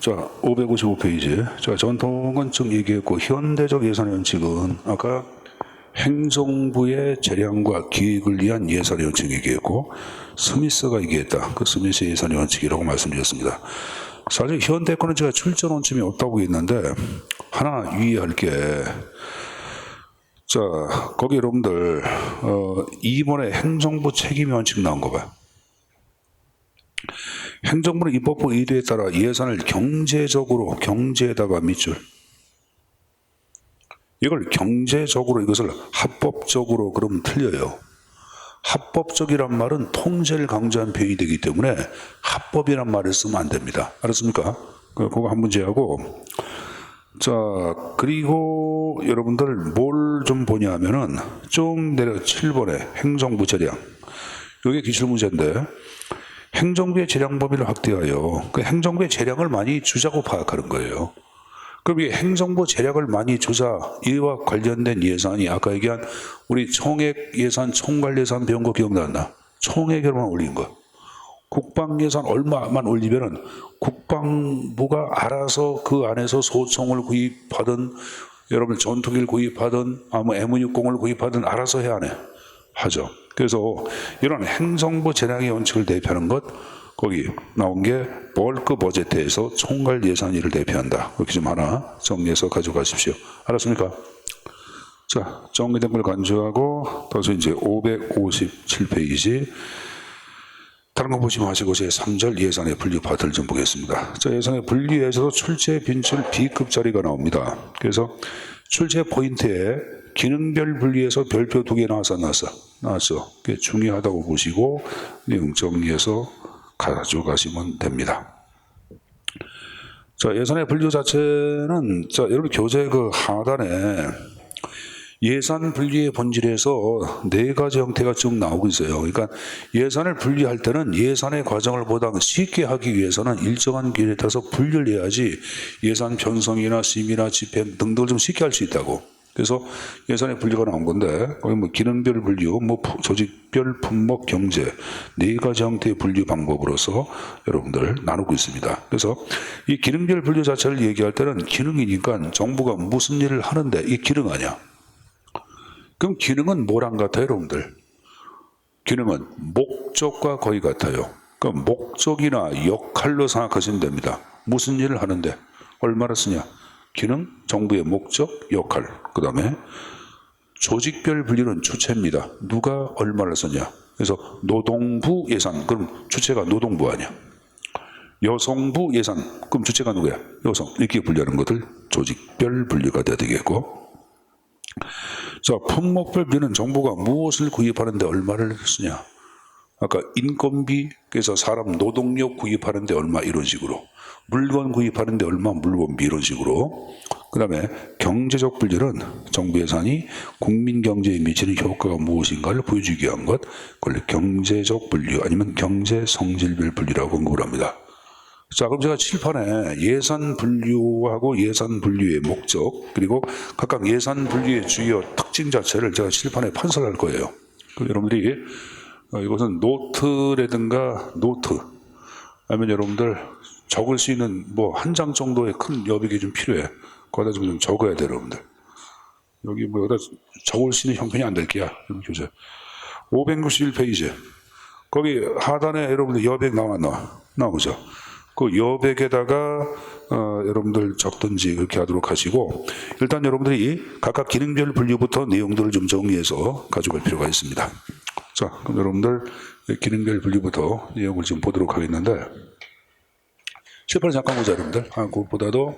자, 555페이지. 자, 전통은 쭉 얘기했고, 현대적 예산 원칙은 아까 행정부의 재량과 기획을 위한 예산 원칙 얘기했고, 스미스가 얘기했다. 그 스미스의 예산 원칙이라고 말씀드렸습니다. 사실 현대권은 제가 출전 원칙이 없다고 했는데, 하나 유의할 게, 자, 거기 여러분들, 2번에 행정부 책임 원칙 나온 거 봐요. 행정부는 입법부 의도에 따라 예산을 경제에다가 밑줄. 이걸 경제적으로 이것을 합법적으로 그러면 틀려요. 합법적이란 말은 통제를 강조한 표현이 되기 때문에 합법이란 말을 쓰면 안 됩니다. 알았습니까? 그거 한 문제하고. 자, 그리고 여러분들 뭘 좀 보냐 하면은 좀 내려 7번에 행정부 재량. 이게 기출문제인데 행정부의 재량 범위를 확대하여 그 행정부의 재량을 많이 주자고 파악하는 거예요. 그럼 이 행정부 재량을 많이 주자 이와 관련된 예산이 아까 얘기한 우리 총액 예산, 총괄 예산 배운 거 기억나나? 총액으로만 올린 거. 국방 예산 얼마만 올리면은 국방부가 알아서 그 안에서 소총을 구입하든 여러분 전투기를 구입하든 아무 M60을 구입하든 알아서 해야 하네. 하죠. 그래서 이런 행정부 재량의 원칙을 대표하는 것 거기 나온 게 벌크 버제트에서 총괄 예산위를 대표한다. 이렇게 좀 하나 정리해서 가져가십시오. 알았습니까? 자, 정리된 걸 간주하고 다시 이제 557페이지 다른 거 보지 마시고 제 3절 예산의 분류 파트를 좀 보겠습니다. 자, 예산의 분류에서도 출제, 빈출, B급 자리가 나옵니다. 그래서 출제 포인트에 기능별 분류에서 별표 2개 나왔어. 그게 중요하다고 보시고 내용 정리해서 가져가시면 됩니다. 자, 예산의 분류 자체는 자, 여러분 교재 그 하단에 예산 분류의 본질에서 4가지 형태가 쭉 나오고 있어요. 그러니까 예산을 분류할 때는 예산의 과정을 보다 쉽게 하기 위해서는 일정한 기준에 따라서 분류를 해야지 예산 편성이나 심의나 집행 등등을 좀 쉽게 할 수 있다고. 그래서 예산의 분류가 나온 건데 거기 뭐 기능별 분류, 뭐 조직별, 품목, 경제 4가지 형태의 분류 방법으로서 여러분들 나누고 있습니다. 그래서 이 기능별 분류 자체를 얘기할 때는 기능이니까 정부가 무슨 일을 하는데 이게 기능 아니야. 그럼 기능은 뭐랑 같아요, 여러분들? 기능은 목적과 거의 같아요. 그럼 목적이나 역할로 생각하시면 됩니다. 무슨 일을 하는데 얼마나 쓰냐? 기능, 정부의 목적, 역할. 그 다음에 조직별 분류는 주체입니다. 누가 얼마를 쓰냐? 그래서 노동부 예산, 그럼 주체가 노동부 아니야? 여성부 예산, 그럼 주체가 누구야? 여성. 이렇게 분류하는 것들 조직별 분류가 돼야 되겠고, 자, 품목별 분류는 정부가 무엇을 구입하는데 얼마를 쓰냐? 아까 인건비, 그래서 사람 노동력 구입하는데 얼마 이런 식으로, 물건 구입하는데 얼마 물건비 이런 식으로. 그 다음에 경제적 분류는 정부 예산이 국민 경제에 미치는 효과가 무엇인가를 보여주기 위한 것, 그걸 경제적 분류 아니면 경제 성질별 분류라고 언급을 합니다. 자, 그럼 제가 칠판에 예산 분류하고 예산 분류의 목적 그리고 각각 예산 분류의 주요 특징 자체를 제가 칠판에 판설할 거예요. 그럼 여러분들이 이것은 노트라든가 노트 아니면 여러분들 적을 수 있는 뭐 한 장 정도의 큰 여백이 좀 필요해. 거기다 좀 적어야 돼, 여러분들. 여기 뭐 여기다 적을 수 있는 형편이 안 될 게야. 교재 561페이지 거기 하단에 여러분들 여백 나오죠. 그 여백에다가 여러분들 적든지 그렇게 하도록 하시고, 일단 여러분들이 각각 기능별 분류부터 내용들을 좀 정리해서 가져갈 필요가 있습니다. 자, 그럼 여러분들 기능별 분류부터 내용을 좀 보도록 하겠는데, 실판을 잠깐 보자, 여러분들. 그것보다도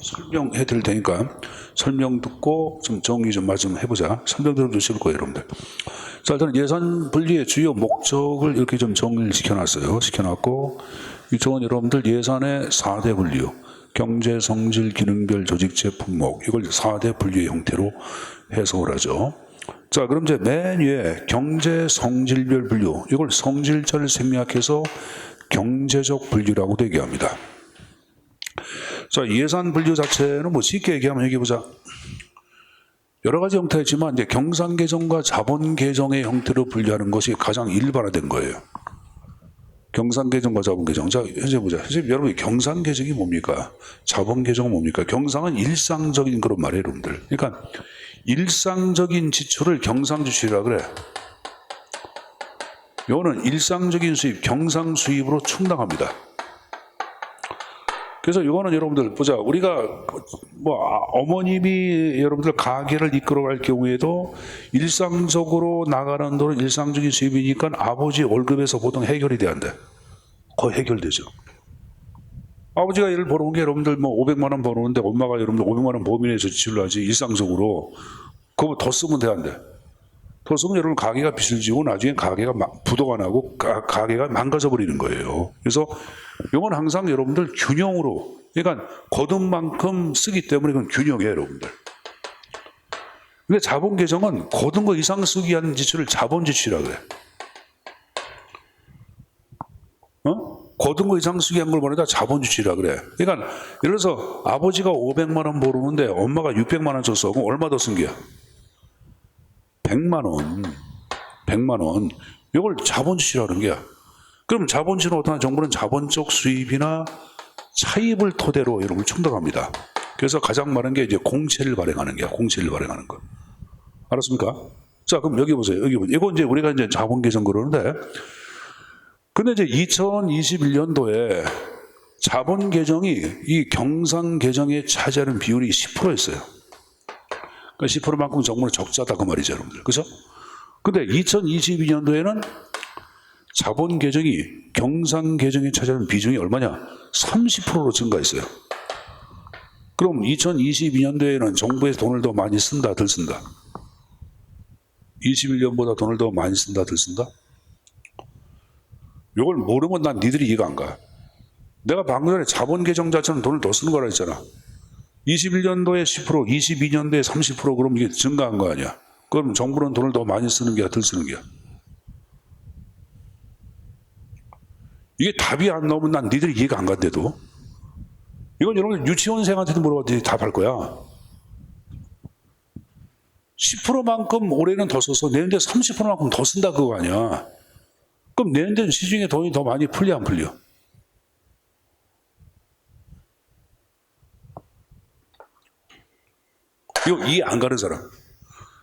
설명해 드릴 테니까 설명 듣고 좀 정리 좀 해보자. 설명 들으면 쉬울 거예요, 여러분들. 자, 일단 예산 분리의 주요 목적을 이렇게 좀 정리를 시켜놨어요. 시켜놨고, 이쪽은 여러분들 예산의 4대 분류, 경제, 성질, 기능별, 조직체, 품목, 이걸 4대 분류의 형태로 해석을 하죠. 자, 그럼 이제 맨 위에 경제, 성질별 분류, 이걸 성질자를 생략해서 경제적 분류라고도 얘기합니다. 자, 예산 분류 자체는 뭐 쉽게 얘기하면 얘기해보자. 여러 가지 형태가 있지만 이제 경상계정과 자본계정의 형태로 분류하는 것이 가장 일반화된 거예요. 경상계정과 자본계정. 자, 현재 보자. 현재 여러분, 경상계정이 뭡니까? 자본계정은 뭡니까? 경상은 일상적인 그런 말이에요, 여러분들. 그러니까 일상적인 지출을 경상지출이라 그래. 이거는 일상적인 수입, 경상 수입으로 충당합니다. 그래서 이거는 여러분들 보자. 우리가 어머님이 여러분들 가게를 이끌어갈 경우에도 일상적으로 나가는 돈은 일상적인 수입이니까 아버지 월급에서 보통 해결이 돼야 한대. 거의 해결되죠. 아버지가 예를 벌어온 게 여러분들 500만 원 벌어오는데 엄마가 여러분들 500만 원 범위 내에서 지출을 하지 일상적으로 그거 더 쓰면 돼야 한대. 더 쓰면 여러분 가게가 빚을 지고 나중에 가게가 부도가 나고 가게가 망가져 버리는 거예요. 그래서 이건 항상 여러분들 균형으로, 그러니까 거둔 만큼 쓰기 때문에 그건 균형이에요, 여러분들. 근데 자본계정은 거둔 거 이상 쓰기 위한 지출을 자본지출이라고 그래. 거둔 거 이상 쓰기 위한 걸 말하다 자본지출이라고 그래. 그러니까 예를 들어서 아버지가 500만 원 벌어오는데 엄마가 600만 원 줬어. 그럼 얼마 더 쓴 게야? 100만 원. 100만 원. 이걸 자본지출이라는 게야. 그럼 자본주의는 어떠한 정부는 자본적 수입이나 차입을 토대로 여러분을 충당합니다. 그래서 가장 많은 게 이제 공채를 발행하는 게야. 공채를 발행하는 거. 알았습니까? 자, 그럼 여기 보세요. 여기 보세요. 이거 이제 우리가 이제 자본계정 그러는데, 근데 이제 2021년도에 자본계정이 이 경상계정에 차지하는 비율이 10%였어요. 그러니까 10%만큼 정부는 적자다 그 말이죠, 여러분들. 그죠? 근데 2022년도에는 자본계정이 경상계정에 차지하는 비중이 얼마냐? 30%로 증가했어요. 그럼 2022년도에는 정부에서 돈을 더 많이 쓴다, 덜 쓴다? 21년보다 돈을 더 많이 쓴다, 덜 쓴다? 이걸 모르면 난 니들이 이해가 안 가. 내가 방금 전에 자본계정 자체는 돈을 더 쓰는 거라 했잖아. 21년도에 10%, 22년도에 30% 그럼 이게 증가한 거 아니야? 그럼 정부는 돈을 더 많이 쓰는 게야, 덜 쓰는 게야? 이게 답이 안 나오면 난 니들이 이해가 안 간대도. 이건 여러분 유치원생한테도 물어봐도 답할 거야. 10%만큼 올해는 더 써서 내년에 30%만큼 더 쓴다 그거 아니야. 그럼 내년에 시중에 돈이 더 많이 풀려 안 풀려? 이거 이해 안 가는 사람.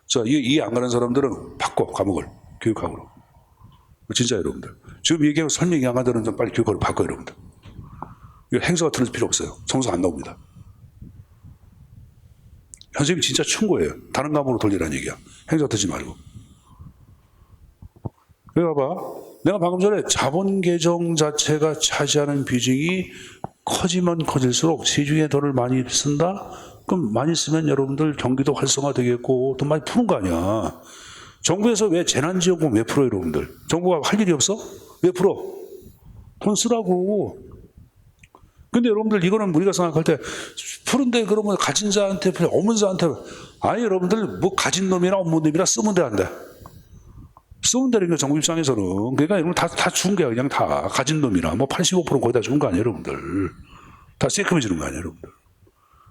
자, 이해 안 가는 사람들은 바꿔 과목을 교육학으로. 진짜 여러분들. 지금 얘기하고 설명이 안 가는 좀 빨리 교육학으로 바꿔요, 여러분들. 이거 행사가 들을 필요 없어요. 점수 안 나옵니다. 선생님이 진짜 충고예요. 다른 과목으로 돌리라는 얘기야. 행사 듣지 말고. 여기 봐봐. 내가 방금 전에 자본계정 자체가 차지하는 비중이 커지면 커질수록 시중에 돈을 많이 쓴다? 그럼 많이 쓰면 여러분들 경기도 활성화 되겠고 돈 많이 푸는 거 아니야. 정부에서 왜 재난지원금 왜 풀어요, 여러분들? 정부가 할 일이 없어? 왜 풀어? 돈 쓰라고. 근데 여러분들 이거는 우리가 생각할 때 푸는데 그러면 가진 자한테 풀려, 없는 자한테. 아니, 여러분들 뭐 가진 놈이나 없는 놈이나 쓰면 돼, 안 돼? 쓰면 되는 거 정부 입장에서는. 그러니까 여러분 다 준 거야, 그냥 다. 가진 놈이나 뭐 85% 거의 다 준 거 아니에요, 여러분들. 다 세금해 주는 거 아니에요, 여러분들.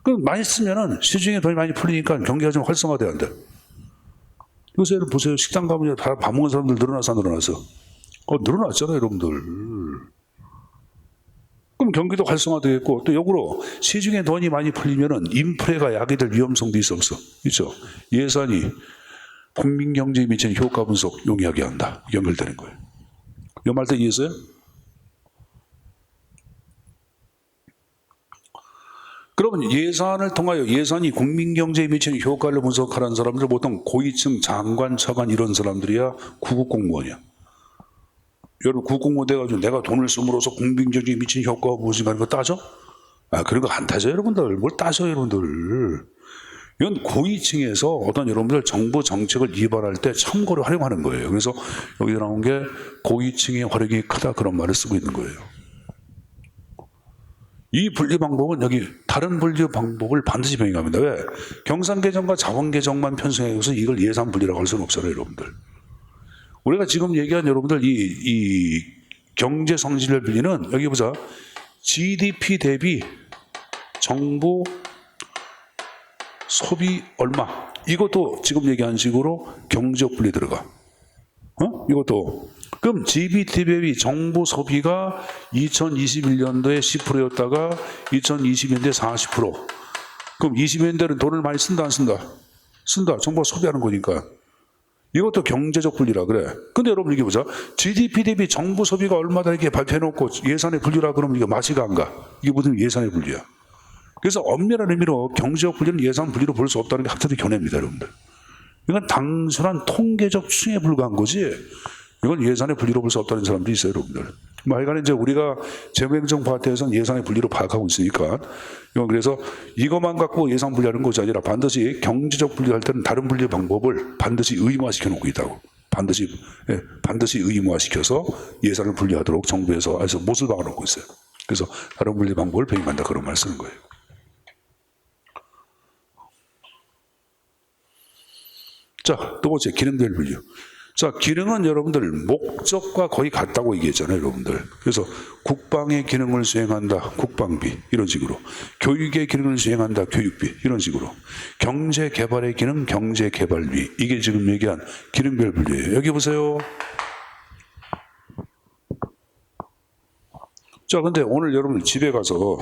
그럼 많이 쓰면은 시중에 돈이 많이 풀리니까 경기가 좀 활성화돼야 안 돼. 요새 여러분 보세요. 식당 가면 밥 먹는 사람들 늘어나서 안 늘어나서? 늘어났잖아요, 여러분들. 그럼 경기도 활성화되겠고, 또 역으로 시중에 돈이 많이 풀리면은 인플레가 야기될 위험성도 있어 없어? 있죠. 예산이 국민 경제에 미치는 효과 분석 용이하게 한다. 연결되는 거예요. 이 말 때 이해했어요? 그러면 예산을 통하여 예산이 국민 경제에 미치는 효과를 분석하는 사람들 보통 고위층 장관, 차관 이런 사람들이야 구급 공무원이야. 여러분 구급 공무원 돼가지고 내가 돈을 씀으로써 국민 경제에 미치는 효과가 무엇인가 하는 거 따져? 그런 거 안 따져요, 여러분들. 뭘 따져요, 여러분들. 이건 고위층에서 어떤 여러분들 정부 정책을 위반할 때 참고로 활용하는 거예요. 그래서 여기 나온 게 고위층의 화력이 크다 그런 말을 쓰고 있는 거예요. 이 분류 방법은 여기 다른 분류 방법을 반드시 병행합니다. 왜? 경상계정과 자본계정만 편성해서 이걸 예산 분류라고 할 수는 없잖아요, 여러분들. 우리가 지금 얘기한 여러분들 이 경제 성질별 분류는 여기 보자. GDP 대비 정부 소비 얼마. 이것도 지금 얘기한 식으로 경제적 분류 들어가. 이것도. 그럼 GDP 대비 정부 소비가 2021년도에 10%였다가 2020년도에 40%. 그럼 20년대는 돈을 많이 쓴다 안 쓴다? 쓴다. 정부가 소비하는 거니까. 이것도 경제적 분리라 그래. 근데 여러분 이게 보자. GDP 대비 정부 소비가 얼마다 이렇게 발표해놓고 예산의 분류라 그러면 이게 맛이가 안 가. 이게 무슨 예산의 분류야. 그래서 엄밀한 의미로 경제적 분류는 예산 분류로 볼 수 없다는 게 학자들의 견해입니다, 여러분들. 이건 단순한 통계적 추정에 불과한 거지. 이건 예산의 분리로 볼 수 없다는 사람들이 있어요, 여러분들. 하여간 이제 우리가 재무행정 파트에서는 예산의 분리로 파악하고 있으니까. 이건 그래서 이것만 갖고 예산 분리하는 것이 아니라 반드시 경제적 분리할 때는 다른 분리 방법을 반드시 의무화시켜 놓고 있다고. 반드시 의무화시켜서 예산을 분리하도록 정부에서 아주 못을 박아 놓고 있어요. 그래서 다른 분리 방법을 병행한다 그런 말 쓰는 거예요. 자, 또 번째 기능별 분류. 자, 기능은 여러분들 목적과 거의 같다고 얘기했잖아요, 여러분들. 그래서 국방의 기능을 수행한다, 국방비 이런 식으로. 교육의 기능을 수행한다, 교육비 이런 식으로. 경제 개발의 기능, 경제 개발비. 이게 지금 얘기한 기능별 분류예요. 여기 보세요. 자, 근데 오늘 여러분 집에 가서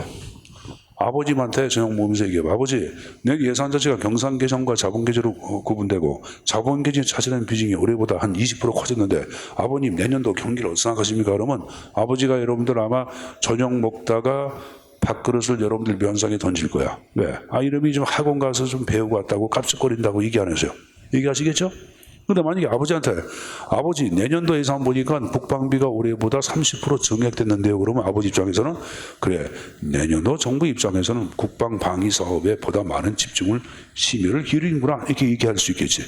아버님한테 저녁 먹으면서 얘기해봐. 아버지, 내 예산 자체가 경상계정과 자본계정으로 구분되고 자본계정이 차지하는 비중이 올해보다 한 20% 커졌는데 아버님 내년도 경기를 어떻게 생각하십니까? 그러면 아버지가 여러분들 아마 저녁 먹다가 밥그릇을 여러분들 면상에 던질 거야. 왜? 이놈이 좀 학원 가서 좀 배우고 왔다고 깝죽거린다고 얘기 안 하세요. 얘기하시겠죠? 근데 만약에 아버지한테 아버지 내년도 예산 보니까 국방비가 올해보다 30% 증액됐는데요. 그러면 아버지 입장에서는 그래 내년도 정부 입장에서는 국방 방위 사업에 보다 많은 집중을 심혈을 기울이는구나 이렇게 얘기할 수 있겠지.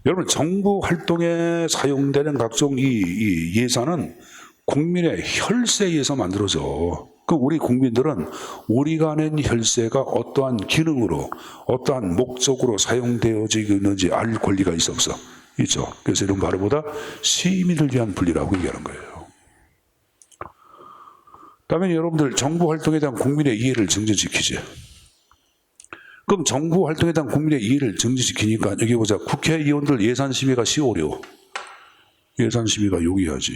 여러분 정부 활동에 사용되는 각종 이 예산은 국민의 혈세에 의해서 만들어져. 그럼 우리 국민들은 우리가 낸 혈세가 어떠한 기능으로 어떠한 목적으로 사용되어지고 있는지 알 권리가 있어 없어? 있죠. 그래서 이런 바로 보다 시민을 위한 분리라고 얘기하는 거예요. 다음에 여러분들 정부 활동에 대한 국민의 이해를 증진시키지. 그럼 정부 활동에 대한 국민의 이해를 증진시키니까 여기 보자. 국회의원들 예산 심의가 어려워. 예산 심의가 용이하지.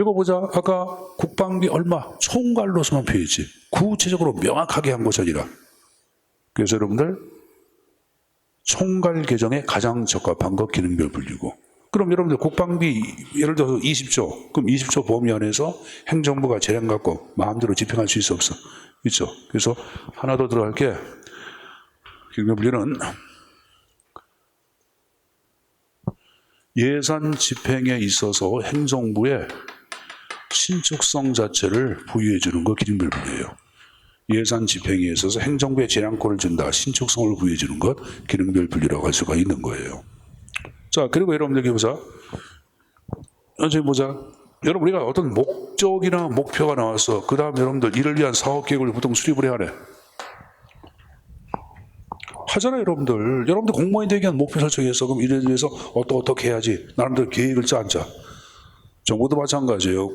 이거 보자. 아까 국방비 얼마 총괄로서만 표했지. 구체적으로 명확하게 한 것이 아니라. 그래서 여러분들 총괄 개정에 가장 적합한 것 기능별 분류고. 그럼 여러분들 국방비 예를 들어서 20조. 그럼 20조 범위 안에서 행정부가 재량 갖고 마음대로 집행할 수 있어 없어? 있죠. 그래서 하나 더 들어갈게. 기능별 분류는 예산 집행에 있어서 행정부의 신축성 자체를 부여해 주는 거 기능별 분류예요. 예산 집행에 있어서 행정부에 재량권을 준다. 신축성을 부여해 주는 것 기능별 분류라고 할 수가 있는 거예요. 자, 그리고 여러분 여기 보자. 여기 보자. 여러분 우리가 어떤 목적이나 목표가 나와서 그 다음 여러분들 이를 위한 사업 계획을 보통 수립을 해야 해. 하잖아요, 여러분들. 여러분들 공무원이 되기 위한 목표 설정해서 그럼 이를 위해서 어떻게 해야지. 나름대로 계획을 짜 안 짜. 정부도 마찬가지예요.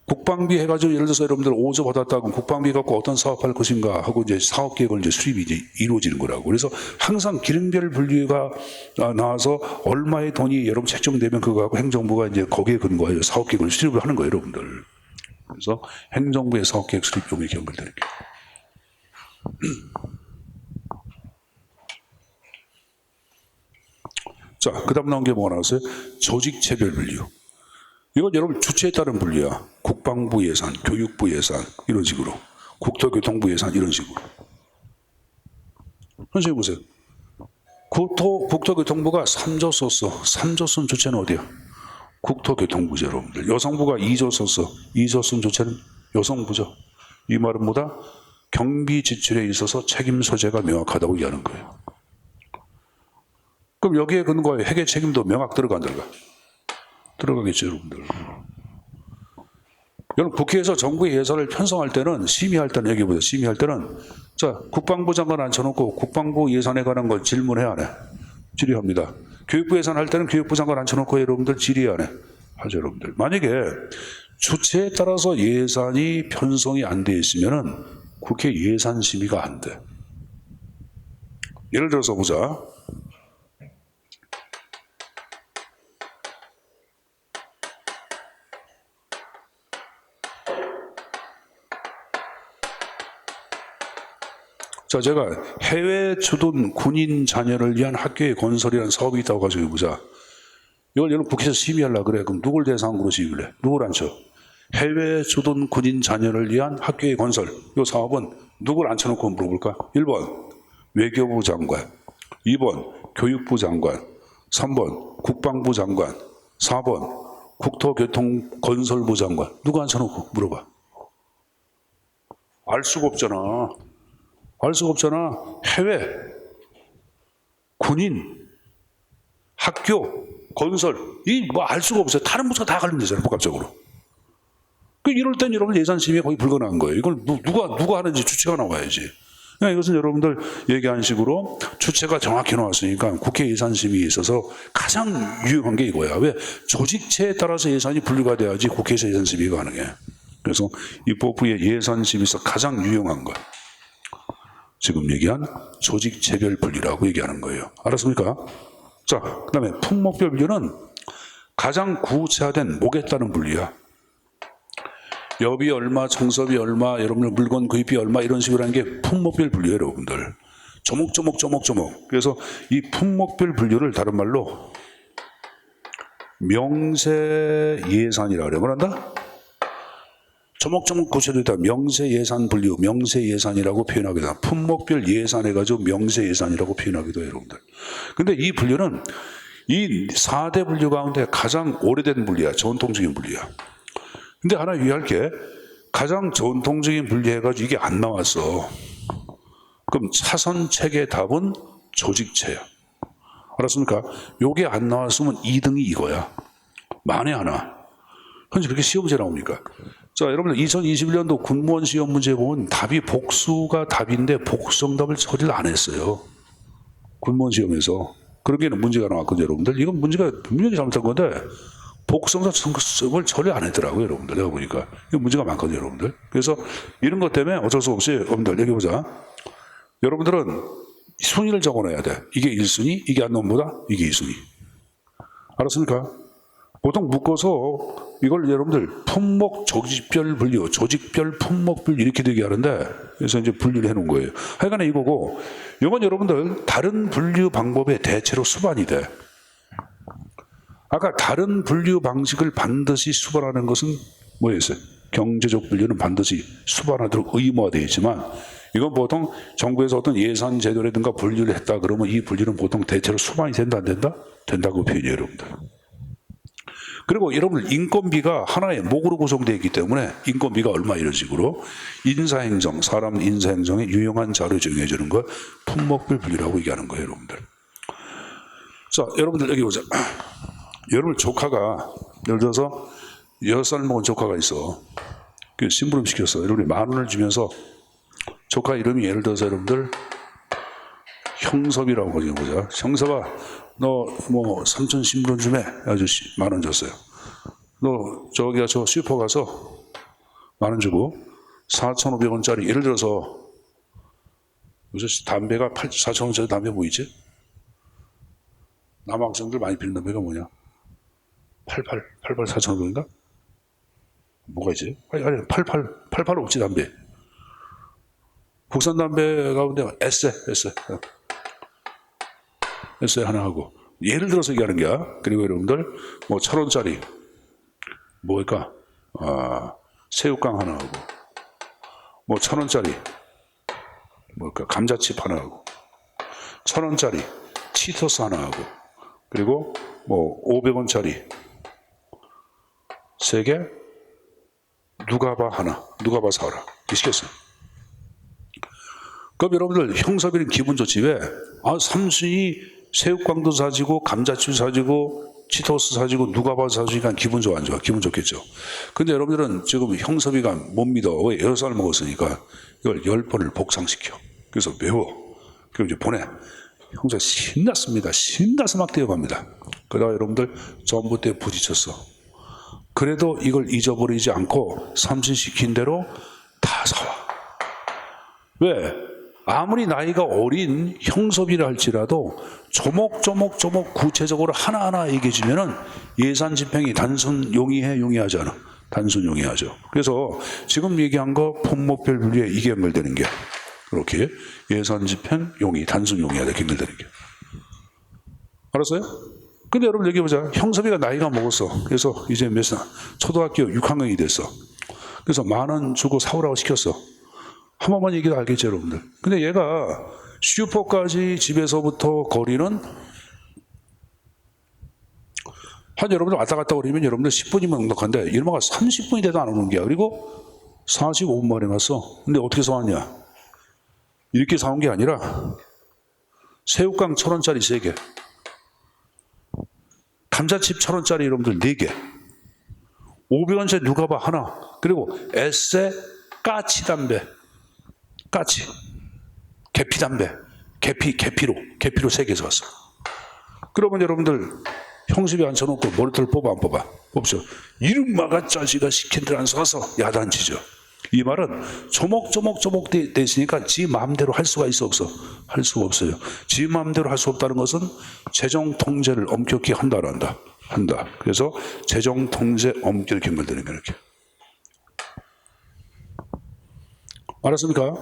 국방비 해가지고 예를 들어서 여러분들 5조 받았다고 국방비 갖고 어떤 사업할 것인가 하고 이제 사업 계획을 이제 수립이 이제 이루어지는 거라고. 그래서 항상 기능별 분류가 나와서 얼마의 돈이 여러분 책정되면 그거 하고 행정부가 이제 거기에 근거해서 사업 계획을 수립을 하는 거예요, 여러분들. 그래서 행정부의 사업 계획 수립 비용에 연결되는 게. 자, 그 다음 나온 게 뭐가 나왔어요? 조직체별 분류. 이건 여러분 주체에 따른 분류야. 국방부 예산, 교육부 예산 이런 식으로. 국토교통부 예산 이런 식으로. 선생님 보세요. 국토교통부가 3조 썼어. 3조 쓴 주체는 어디야? 국토교통부죠, 여러분들. 여성부가 2조 썼어. 2조 쓴 주체는 여성부죠. 이 말은 뭐다? 경비 지출에 있어서 책임 소재가 명확하다고 얘기하는 거예요. 그럼 여기에 근거해 회계 책임도 명확 들어가 안 들어가? 들어가겠죠, 여러분들. 여러분 국회에서 정부의 예산을 편성할 때는 심의할 때는 여기 보세요. 심의할 때는 자 국방부 장관 앉혀놓고 국방부 예산에 관한 걸 질문해 안 해? 질의합니다. 교육부 예산 할 때는 교육부 장관 앉혀놓고 여러분들 질의 안 해? 하죠, 여러분들. 만약에 주체에 따라서 예산이 편성이 안 돼 있으면은 국회 예산 심의가 안 돼. 예를 들어서 보자. 자, 제가 해외 주둔 군인 자녀를 위한 학교의 건설이라는 사업이 있다고 가지고 보자. 이걸 여러분 국회에서 심의하려고 그래. 그럼 누굴 대상으로 심의를 해? 누굴 앉혀? 해외 주둔 군인 자녀를 위한 학교의 건설. 이 사업은 누굴 앉혀놓고 물어볼까? 1번 외교부 장관, 2번 교육부 장관, 3번 국방부 장관, 4번 국토교통건설부 장관. 누구 앉혀놓고 물어봐. 알 수가 없잖아. 알 수가 없잖아. 해외, 군인, 학교, 건설, 이 뭐 알 수가 없어요. 다른 부처가 다 관련되잖아요, 복합적으로. 이럴 땐 여러분 예산심의에 거의 불가능한 거예요. 이걸 누가 하는지 주체가 나와야지. 그러니까 이것은 여러분들 얘기한 식으로 주체가 정확히 나왔으니까 국회 예산심의에 있어서 가장 유용한 게 이거야. 왜? 조직체에 따라서 예산이 분류가 돼야지 국회에서 예산심의가 가능해. 그래서 입법부의 예산심의에서 가장 유용한 것. 지금 얘기한 조직체별 분류라고 얘기하는 거예요. 알았습니까? 자, 그 다음에 품목별 분류는 가장 구체화된 목에 따른 분류야. 여비 얼마, 청소비 얼마, 여러분들 물건 구입비 얼마 이런 식으로 하는 게 품목별 분류예요, 여러분들. 조목. 그래서 이 품목별 분류를 다른 말로 명세예산이라고 그래요. 뭐란다? 조목조목 고쳐도 있다. 명세예산 분류, 명세예산이라고 표현하기도 합니다. 품목별 예산해가지고 명세예산이라고 표현하기도 해요, 여러분들. 근데 이 분류는 이 4대 분류 가운데 가장 오래된 분류야. 전통적인 분류야. 근데 하나 유의할 게 가장 전통적인 분류해가지고 이게 안 나왔어. 그럼 차선책의 답은 조직체야. 알았습니까? 요게 안 나왔으면 2등이 이거야. 만에 하나. 현재 그렇게 시험제 나옵니까? 자, 여러분들 2021년도 군무원 시험 문제 보면 답이 복수가 답인데 복수정답을 처리를 안 했어요. 군무원 시험에서. 그런 게 문제가 나왔거든요, 여러분들. 이건 문제가 분명히 잘못한 건데 복수정답을 처리 안 했더라고요, 여러분들. 내가 보니까. 이건 문제가 많거든요, 여러분들. 그래서 이런 것 때문에 어쩔 수 없이 여러분들 여기 보자. 여러분들은 순위를 적어놔야 돼. 이게 1순위, 이게 안 나온보다 이게 2순위. 알았습니까? 보통 묶어서 이걸 여러분들 품목 조직별 분류, 조직별 품목 분류 이렇게 되게 하는데 그래서 이제 분류를 해놓은 거예요. 하여간에 이거고 이건 여러분들 다른 분류 방법의 대체로 수반이 돼. 아까 다른 분류 방식을 반드시 수반하는 것은 뭐였어요? 경제적 분류는 반드시 수반하도록 의무화되어 있지만 이건 보통 정부에서 어떤 예산 제도라든가 분류를 했다 그러면 이 분류는 보통 대체로 수반이 된다 안 된다? 된다고 표현해요, 여러분들. 그리고 여러분들 인건비가 하나의 목으로 구성되어 있기 때문에 인건비가 얼마 이런 식으로 인사행정, 사람 인사행정에 유용한 자료 정해 주는 걸 품목별 분류라고 얘기하는 거예요, 여러분들. 자, 여러분들 여기 보자. 여러분 조카가 예를 들어서 6살 먹은 조카가 있어. 그 심부름 시켰어. 여러분이 10,000원을 주면서 조카 이름이 예를 들어서 여러분들 형섭이라고 보자. 형섭아, 너 뭐 삼촌 심부름 좀 해. 아저씨 10,000원 줬어요. 너 저기 가서 슈퍼 가서 10,000원 주고 4,500원짜리 예를 들어서 요새 담배가 4,000원짜리 담배 뭐 있지? 남학생들 많이 피는 담배가 뭐냐? 88 4,500원인가? 뭐가 있지? 아니 88 없지 담배. 국산 담배 가운데 에세 하나 하고 예를 들어서 얘기하는 게야. 그리고 여러분들 뭐 1,000원짜리 뭐일까? 새우깡 하나 하고 뭐 1,000원짜리 뭘까? 감자칩 하나 하고 1,000원짜리 치토스 하나 하고 그리고 뭐 500원짜리 3개 누가 봐 하나, 누가 봐 사라. 이렇게 시켰어요. 그럼 여러분들 형섭이는 기분 좋지. 왜? 삼순이 새우깡도 사주고 감자칩 사주고 치토스 사주고 누가 봐 사주니까 기분 좋아 안 좋아? 기분 좋겠죠. 근데 여러분들은 지금 형섭이가 못 믿어. 왜? 6살 먹었으니까 이걸 10번을 복상시켜. 그래서 매워. 그럼 이제 보내. 형사 신났습니다. 신나서 막 뛰어갑니다. 그러다가 여러분들 전봇대에 부딪혔어. 그래도 이걸 잊어버리지 않고 삼순 시킨 대로 다 사와. 왜? 아무리 나이가 어린 형섭이라 할지라도 조목조목 구체적으로 하나하나 얘기해 주면은 예산 집행이 단순 용이해 용이하지 않아. 단순 용이하죠. 그래서 지금 얘기한 거 품목별 분류에 이게 연결되는 게 그렇게 예산 집행 용이 단순 용이하다 이렇게 연결되는 게. 알았어요? 근데 여러분 얘기해보자. 형섭이가 나이가 먹었어. 그래서 이제 몇 살? 초등학교 6학년이 됐어. 그래서 10,000원 주고 사오라고 시켰어. 한 번만 얘기도 알겠죠, 여러분들. 근데 얘가 슈퍼까지 집에서부터 거리는 한 여러분들 왔다 갔다 그러면 여러분들 10분이면 넉넉한데 이놈아가 30분이 돼도 안 오는 거야. 그리고 45분만에 갔어. 근데 어떻게 사왔냐? 이렇게 사온 게 아니라 새우깡 1,000원짜리 3개, 감자칩 1,000원짜리 여러분들 4개, 500원짜리 누가 봐 하나, 그리고 에세 까치담배, 까치, 계피담배, 계피로 3개 사왔어. 그러면 여러분들 형식에 앉혀놓고 머리털 뽑아 안 뽑아? 뽑죠. 이름마가 짜지가 시킨 대로 안 사서 야단치죠. 이 말은 조목조목 되시니까 지 마음대로 할 수가 있어 없어? 할 수가 없어요. 지 마음대로 할 수 없다는 것은 재정 통제를 엄격히 한다 안 한다? 한다. 그래서 재정 통제 엄격히 연결되는 거예요. 이렇게. 알았습니까?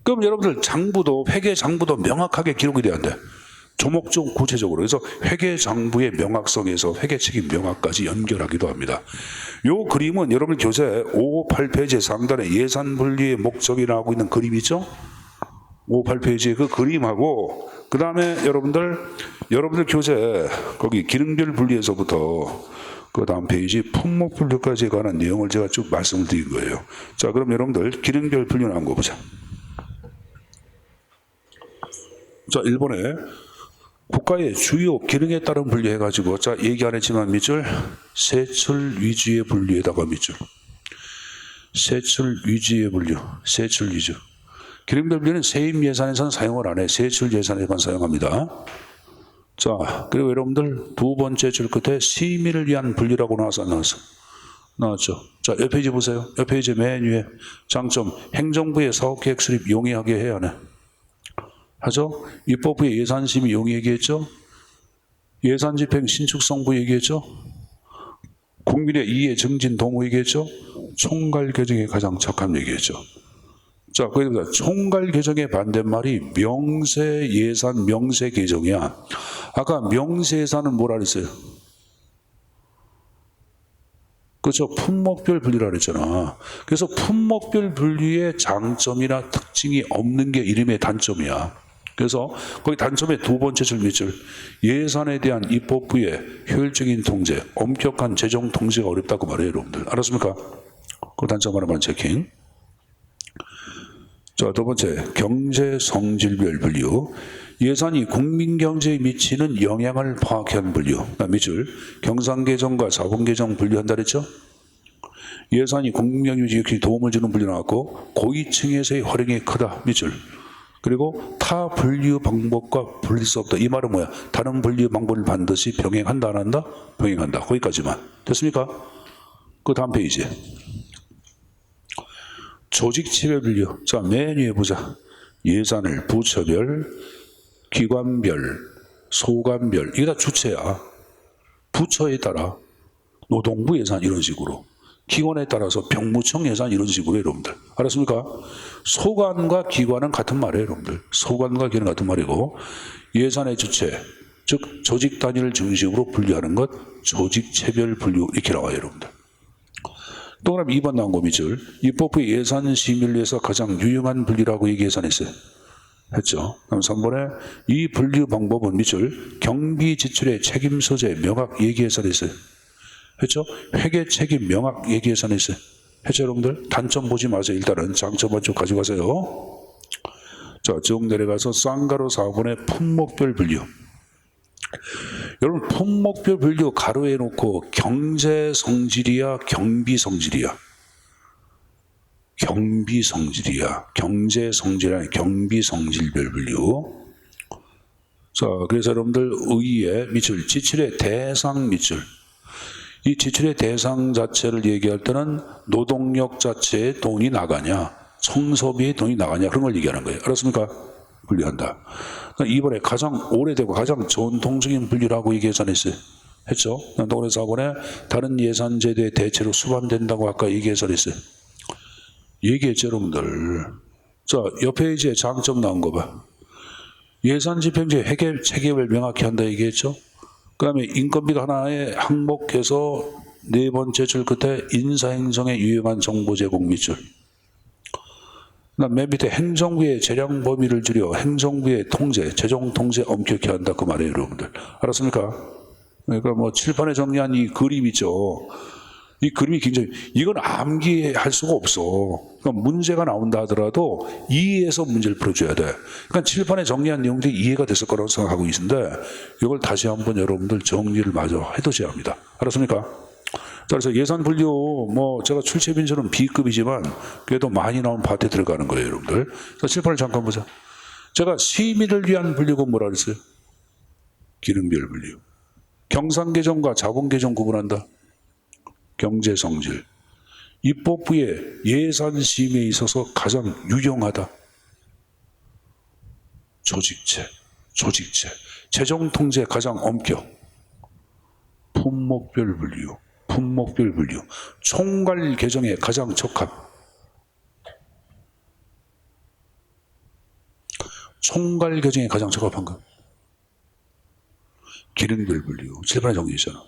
그럼 여러분들 장부도 회계 장부도 명확하게 기록이 돼야 돼. 조목조목 구체적으로. 그래서 회계 장부의 명확성에서 회계 책임 명확까지 연결하기도 합니다. 요 그림은 여러분 교재 558페이지 상단에 예산 분리의 목적이 나오고 있는 그림 있죠? 558페이지 그 그림하고 그 다음에 여러분들 교재 거기 기능별 분리에서부터 그 다음 페이지 품목 분류까지에 관한 내용을 제가 쭉 말씀을 드린 거예요. 자, 그럼 여러분들 기능별 분류 나온 거 보자. 자, 1번에 국가의 주요 기능에 따른 분류해가지고, 자, 얘기 안 했지만 밑줄, 세출 위주의 분류에다가 밑줄. 세출 위주의 분류, 세출 위주. 기능별 분류는 세입 예산에서는 사용을 안 해. 세출 예산에만 사용합니다. 자, 그리고 여러분들 두 번째 줄 끝에 시민을 위한 분류라고 나왔어, 안 나왔어? 나왔죠. 자, 옆 페이지 보세요. 옆 페이지 맨 위에 장점, 행정부의 사업계획 수립 용이하게 해야 하네. 하죠? 입법부의 예산심의 용이 얘기했죠? 예산집행 신축성부 얘기했죠? 국민의 이해 증진 동호 얘기했죠? 총괄 개정에 가장 적합 얘기했죠. 자, 그러니까 총괄 개정의 반대말이 명세 예산 명세 개정이야. 아까 명세 예산은 뭐라 그랬어요? 그렇죠. 품목별 분류라 그랬잖아. 그래서 품목별 분류의 장점이나 특징이 없는 게 이름의 단점이야. 그래서 거기 단점의 두 번째 줄 밑줄, 예산에 대한 입법부의 효율적인 통제, 엄격한 재정 통제가 어렵다고 말해요, 여러분들. 알았습니까? 그 단점 하나만 체킹. 자, 두 번째, 경제 성질별 분류. 예산이 국민 경제에 미치는 영향을 파악한 분류. 밑줄, 경상개정과 자본개정 분류한다 그랬죠? 예산이 국민 경제에 도움을 주는 분류 나왔고, 고위층에서의 활용이 크다. 밑줄. 그리고 타 분류 방법과 분리할 수 없다. 이 말은 뭐야? 다른 분류 방법을 반드시 병행한다 안 한다? 병행한다. 거기까지만. 됐습니까? 그 다음 페이지. 조직체별 분류. 자, 맨 위에 보자. 예산을 부처별, 기관별, 소관별. 이게 다 주체야. 부처에 따라 노동부 예산 이런 식으로. 기관에 따라서 병무청 예산 이런 식으로 여러분들. 알았습니까? 소관과 기관은 같은 말이에요, 여러분들. 소관과 기관은 같은 말이고, 예산의 주체, 즉 조직 단위를 중심으로 분류하는 것, 조직체별 분류 이렇게 나와요, 여러분들. 또 그럼 2번 나온 거 밑줄. 입법부의 예산 심의를 위해서 가장 유용한 분류라고 얘기 예산했어요. 했죠. 그럼 3번에 이 분류 방법은 밑줄. 경비 지출의 책임 소재 명확 얘기 예산했어요. 했죠? 회계 책임 명확 얘기 예산했어요. 했죠, 여러분들? 단점 보지 마세요. 일단은 장점만 좀 가져가세요. 자, 쭉 내려가서 쌍가로 4번의 품목별 분류. 여러분, 품목별 분류 가로에 놓고 경제 성질이야, 경비 성질이야? 경비 성질이야. 경제 성질 아니 경비 성질별 분류. 자, 그래서 여러분들 의의 밑줄, 지출의 대상 밑줄. 이 지출의 대상 자체를 얘기할 때는 노동력 자체에 돈이 나가냐, 청소비에 돈이 나가냐, 그런 걸 얘기하는 거예요. 알았습니까? 분류한다. 그러니까 이번에 가장 오래되고 가장 전통적인 분류라고 이 계산했어요. 했죠? 그래서 4번에 다른 예산제도의 대체로 수반된다고 아까 이 계산했어요. 얘기했죠, 여러분들. 자, 옆 페이지에 장점 나온 거 봐. 예산 집행제 체계를 명확히 한다 얘기했죠? 그 다음에 인건비가 하나의 항목해서 네 번째 줄 끝에 인사행정에 유용한 정보 제공 밑줄. 맨 밑에 행정부의 재량 범위를 줄여 행정부의 통제, 재정 통제 엄격히 한다 그 말이에요, 여러분들. 알았습니까? 그러니까 뭐 칠판에 정리한 이 그림 있죠. 이 그림이 굉장히, 이건 암기할 수가 없어. 그러니까 문제가 나온다 하더라도 이해해서 문제를 풀어줘야 돼. 그러니까 칠판에 정리한 내용들이 이해가 됐을 거라고 생각하고 있는데 이걸 다시 한번 여러분들 정리를 마저 해두셔야 합니다. 알았습니까? 그래서 예산 분류, 뭐 제가 출제빈처럼 B급이지만 그래도 많이 나온 파트에 들어가는 거예요, 여러분들. 자, 칠판을 잠깐 보자. 제가 시민을 위한 분류가 뭐라 그랬어요? 기능별 분류. 경상계정과 자본계정 구분한다. 경제성질. 입법부의 예산심의에 있어서 가장 유용하다. 조직체. 재정통제 가장 엄격. 품목별 분류. 총괄 개정에 가장 적합. 총괄 개정에 가장 적합한 것. 기능별 분류. 칠판에 정리했잖아.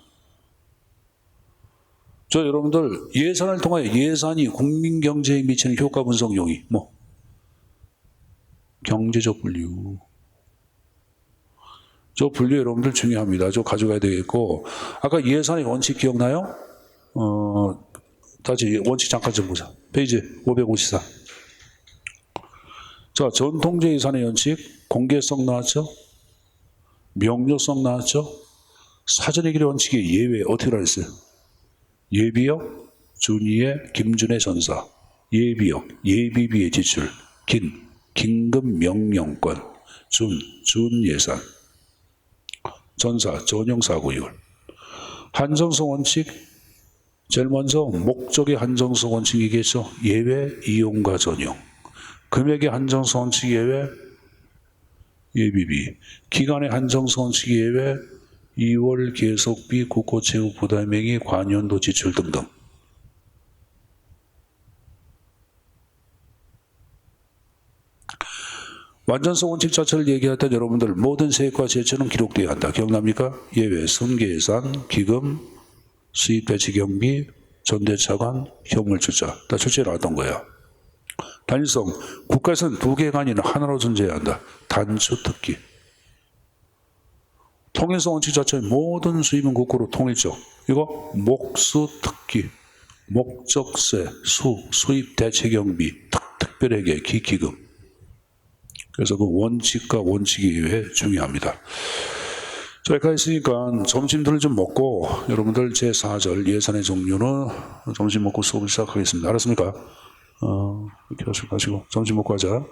저 여러분들 예산을 통하여 예산이 국민 경제에 미치는 효과 분석 용이 뭐 경제적 분류. 저 분류 여러분들 중요합니다. 저 가져가야 되겠고 아까 예산의 원칙 기억나요? 다시 원칙 잠깐 좀 보자. 페이지 554. 자, 전통제 예산의 원칙 공개성 나왔죠? 명료성 나왔죠? 사전의결의 원칙의 예외 어떻게 알았어요? 예비역, 준이의 김준의 전사, 예비역, 예비비의 지출, 긴급 명령권, 준예산, 전사, 전형사고율. 한정성 원칙, 제일 먼저 목적의 한정성 원칙이겠죠. 예외, 이용과 전용. 금액의 한정성 원칙 예외, 예비비. 기간의 한정성 원칙 예외, 2월 계속비, 국고채무 부담행위, 관연도 지출 등등. 완전성 원칙 자체를 얘기할 때 여러분들 모든 세액과 제초는 기록되어야 한다. 기억납니까? 예외, 승계예산, 기금, 수입대치경비, 전대차관, 현물출자. 다 출제해 나왔던 거야. 단일성, 국가에서는 두 개가 아닌 하나로 존재해야 한다. 단추 특기. 통일성 원칙 자체의 모든 수입은 국고로 통일적. 이거 목수 특기, 목적세, 수입 대체경비, 특별회계, 기금. 그래서 그 원칙과 원칙이 왜 중요합니다. 자, 여기까지 있으니까 점심들을 좀 먹고 여러분들 제4절 예산의 종류는 점심 먹고 수업을 시작하겠습니다. 알았습니까? 이렇게 하시고 점심 먹고 하자.